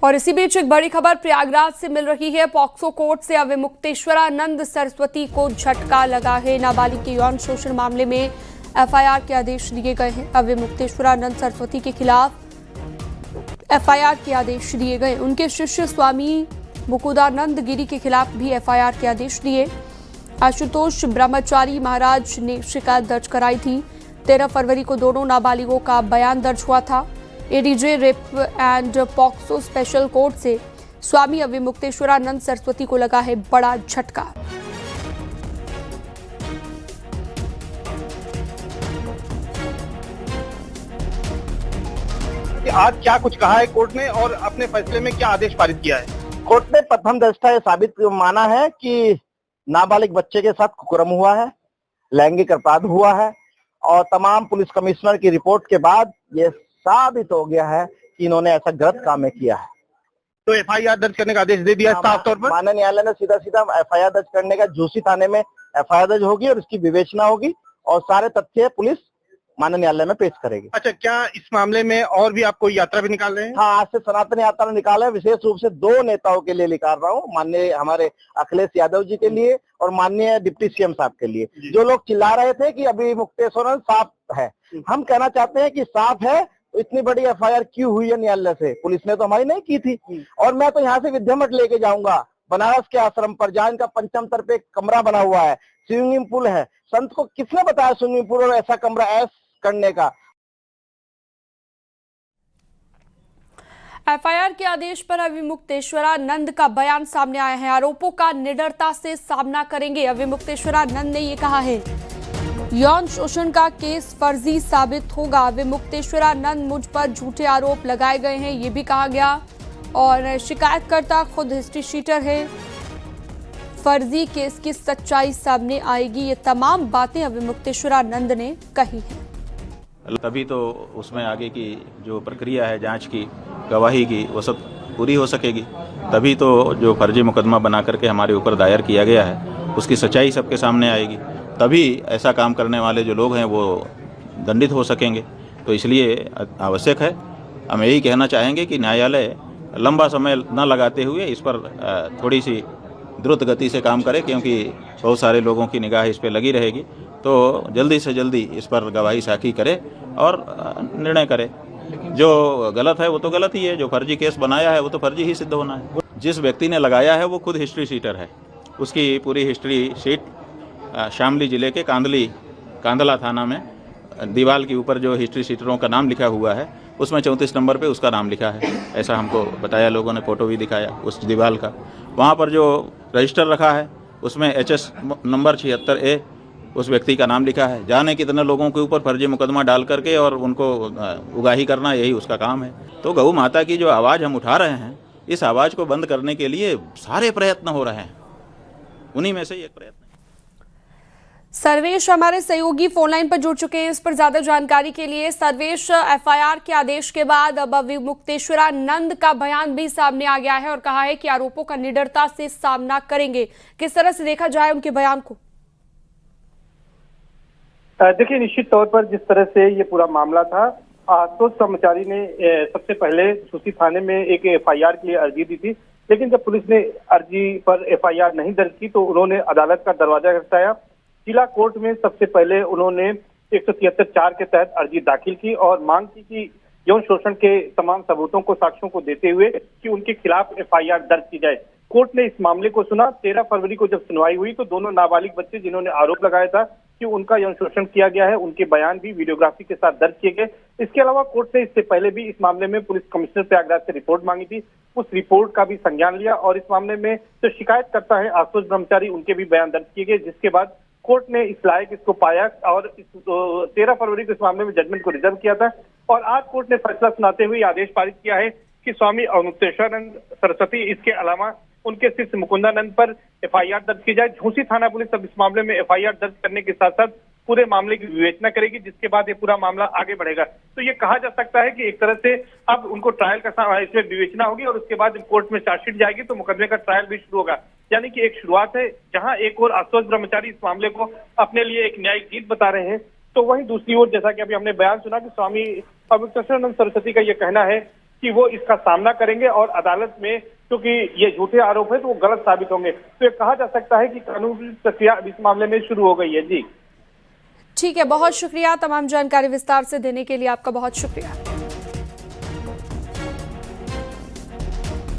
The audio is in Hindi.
और इसी बीच एक बड़ी खबर प्रयागराज से मिल रही है। पॉक्सो कोर्ट से अविमुक्तेश्वरानंद सरस्वती को झटका लगा है। नाबालिग के यौन शोषण मामले में एफआईआर के आदेश दिए गए हैं। अविमुक्तेश्वरानंद सरस्वती के खिलाफ एफआईआर के आदेश दिए गए। उनके शिष्य स्वामी मुकुंदानंद गिरी के खिलाफ भी एफआईआर के आदेश दिए। आशुतोष ब्रह्मचारी महाराज ने शिकायत दर्ज कराई थी। 13 फरवरी को दोनों नाबालिगों का बयान दर्ज हुआ था। ADJ rape and POCSO special court से स्वामी अविमुक्तेश्वरानंद सरस्वती को लगा है बड़ा झटका। आज क्या कुछ कहा है कोर्ट ने और अपने फैसले में क्या आदेश पारित किया है? कोर्ट ने प्रथम दृष्टया यह साबित माना है कि नाबालिग बच्चे के साथ कुकर्म हुआ है, लैंगिक अपराध हुआ है और तमाम पुलिस कमिश्नर की रिपोर्ट के बाद ये साबित हो गया है कि इन्होंने ऐसा गलत काम किया है। तो एफआईआर दर्ज करने का आदेश दे दिया साफ तौर पर। माननीय न्यायालय ने सीधा एफआईआर दर्ज करने का झूसी थाने में एफआईआर दर्ज होगी और इसकी विवेचना होगी और सारे तथ्य पुलिस माननीय न्यायालय में पेश करेगी। अच्छा, क्या इस मामले में और भी आप कोई यात्रा भी निकाल रहे हैं? हाँ, आज से सनातन यात्रा निकाला है। विशेष रूप से 2 नेताओं के लिए निकाल रहा हूँ, माननीय हमारे अखिलेश यादव जी के लिए और माननीय डिप्टी सीएम साहब के लिए। जो लोग चिल्ला रहे थे कि अभी मुक्तेश्वरानंद साफ है, हम कहना चाहते हैं कि साफ है तो इतनी बड़ी एफआईआर क्यों हुई है न्यायालय से? पुलिस ने तो हमारी नहीं की थी। और मैं तो यहाँ से विद्यामठ लेके जाऊंगा बनारस के आश्रम पर, जहाँ इनका पंचम तर पे कमरा बना हुआ है, स्विमिंग पूल है। संत को किसने बताया स्विमिंग पूल और ऐसा कमरा ऐस करने का? एफआईआर के आदेश पर अविमुक्तेश्वरानंद का बयान सामने आया है। आरोपों का निडरता से सामना करेंगे। अविमुक्तेश्वरानंद ने ये कहा है, यौन शोषण का केस फर्जी साबित होगा। अविमुक्तेश्वरानंद मुझ पर झूठे आरोप लगाए गए हैं, ये भी कहा गया। और शिकायतकर्ता खुद हिस्ट्री शीटर है। फर्जी केस की सच्चाई सामने आएगी। ये तमाम बातें अविमुक्तेश्वरानंद ने कही हैं। तभी तो उसमें आगे की जो प्रक्रिया है जांच की, गवाही की, वो सब पूरी हो सकेगी। तभी तो जो फर्जी मुकदमा बना करके हमारे ऊपर दायर किया गया है उसकी सच्चाई सबके सामने आएगी। तभी ऐसा काम करने वाले जो लोग हैं वो दंडित हो सकेंगे। तो इसलिए आवश्यक है, हम यही कहना चाहेंगे कि न्यायालय लंबा समय न लगाते हुए इस पर थोड़ी सी द्रुत गति से काम करे, क्योंकि बहुत सारे लोगों की निगाह इस पर लगी रहेगी। तो जल्दी से जल्दी इस पर गवाही साखी करे और निर्णय करे। जो गलत है वो तो गलत ही है, जो फर्जी केस बनाया है वो तो फर्जी ही सिद्ध होना है। जिस व्यक्ति ने लगाया है वो खुद हिस्ट्री शीटर है। उसकी पूरी हिस्ट्री शीट शामली जिले के कांदला थाना में दीवार के ऊपर जो हिस्ट्री शीटरों का नाम लिखा हुआ है उसमें 34 नंबर पे उसका नाम लिखा है। ऐसा हमको बताया, लोगों ने फोटो भी दिखाया उस दीवार का। वहाँ पर जो रजिस्टर रखा है उसमें HS नंबर 76A उस व्यक्ति का नाम लिखा है। जाने कितने लोगों के ऊपर फर्जी मुकदमा डाल करके और उनको उगाही करना, यही उसका काम है। तो गौ माता की जो आवाज़ हम उठा रहे हैं, इस आवाज़ को बंद करने के लिए सारे प्रयत्न हो रहे हैं। उन्हीं में से एक प्रयत्न। सर्वेश हमारे सहयोगी फोनलाइन पर जुड़ चुके हैं इस पर ज्यादा जानकारी के लिए। सर्वेश, एफआईआर के आदेश के बाद अब अविमुक्तेश्वरानंद का बयान भी सामने आ गया है और कहा है कि आरोपों का निडरता से सामना करेंगे। किस तरह से देखा जाए उनके बयान को? देखिए, निश्चित तौर पर जिस तरह से ये पूरा मामला था, आशुतोष ब्रह्मचारी ने सबसे पहले सूची थाने में एक एफआईआर के लिए अर्जी दी थी, लेकिन जब पुलिस ने अर्जी पर एफआईआर नहीं दर्ज की तो उन्होंने अदालत का दरवाजा खटखटाया। जिला कोर्ट में सबसे पहले उन्होंने 173(4) के तहत अर्जी दाखिल की और मांग की कि यौन शोषण के तमाम सबूतों को, साक्ष्यों को देते हुए कि उनके खिलाफ एफआईआर दर्ज की जाए। कोर्ट ने इस मामले को सुना। 13 फरवरी को जब सुनवाई हुई तो दोनों नाबालिग बच्चे जिन्होंने आरोप लगाया था कि उनका यौन शोषण किया गया है, उनके बयान भी वीडियोग्राफी के साथ दर्ज किए गए। इसके अलावा कोर्ट ने इससे पहले भी इस मामले में पुलिस कमिश्नर प्रयागराज से रिपोर्ट मांगी थी। उस रिपोर्ट का भी संज्ञान लिया और इस मामले में जो शिकायतकर्ता है आशुतोष ब्रह्मचारी, उनके भी बयान दर्ज किए गए, जिसके बाद कोर्ट ने इस लायक इसको पाया और 13 फरवरी को इस मामले में जजमेंट को रिजर्व किया था। और आज कोर्ट ने फैसला सुनाते हुए आदेश पारित किया है कि स्वामी अविमुक्तेश्वरानंद सरस्वती, इसके अलावा उनके शिष्य मुकुंदानंद पर एफआईआर दर्ज की जाए। झूसी थाना पुलिस अब इस मामले में एफआईआर दर्ज करने के साथ साथ पूरे मामले की विवेचना करेगी, जिसके बाद ये पूरा मामला आगे बढ़ेगा। तो ये कहा जा सकता है कि एक तरह से अब उनको ट्रायल का इसमें विवेचना होगी और उसके बाद कोर्ट में चार्जशीट जाएगी तो मुकदमे का ट्रायल भी शुरू होगा। यानी कि एक शुरुआत है, जहां एक और आशुतोष ब्रह्मचारी इस मामले को अपने लिए एक न्यायिक जीत बता रहे हैं, तो वहीं दूसरी ओर जैसा कि अभी हमने बयान सुना कि स्वामी अविमुक्तेश्वरानंद सरस्वती का ये कहना है कि वो इसका सामना करेंगे और अदालत में, क्योंकि ये झूठे आरोप है तो वो गलत साबित होंगे। तो ये कहा जा सकता है कि कानूनी प्रक्रिया इस मामले में शुरू हो गई है। जी ठीक है, बहुत शुक्रिया। तमाम जानकारी विस्तार से देने के लिए आपका बहुत शुक्रिया।